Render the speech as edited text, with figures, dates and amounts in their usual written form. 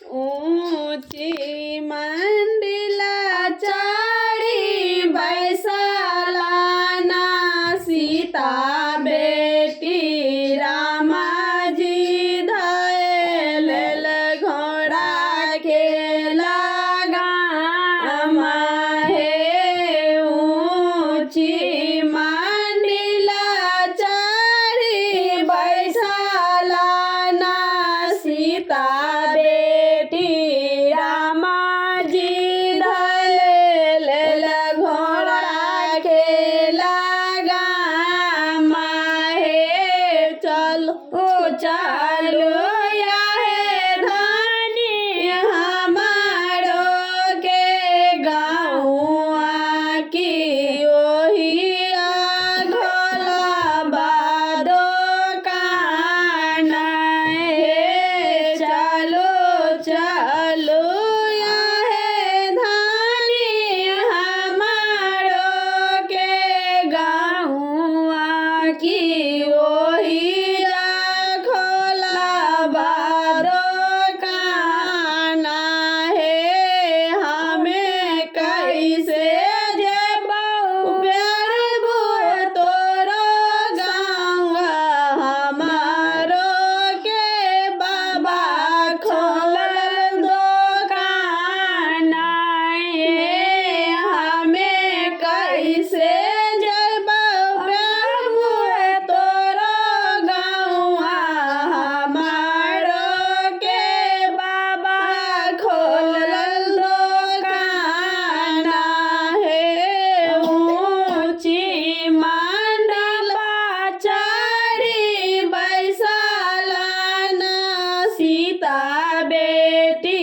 ऊंची मंडिला चढ़ी बैसाला ना सीता बेटी रामा जी धैल घोड़ा के लगा हे ऊंची मंडिला चढ़ी बैसाला ना सीता बेटी रामा जी धैल घोड़ा के लगा हे चलो चलो या हे धानी हमारो के गाँव की ओही घोला बादो काना हे चलो चलो या हे धानी हमारो के गाँव की ओही घोला बादो काना हे हमें कैसे जेबऊ बेरबू तोरो गाँव हमारो के बाबा खोलल दुकाना हे हमें कैसे जेबऊ बेरबू तोरो गाँव हमारो के बाबा खोलल दुकाना हे ऊंची मंडला चढ़ी बैसाला ना सीता बेटी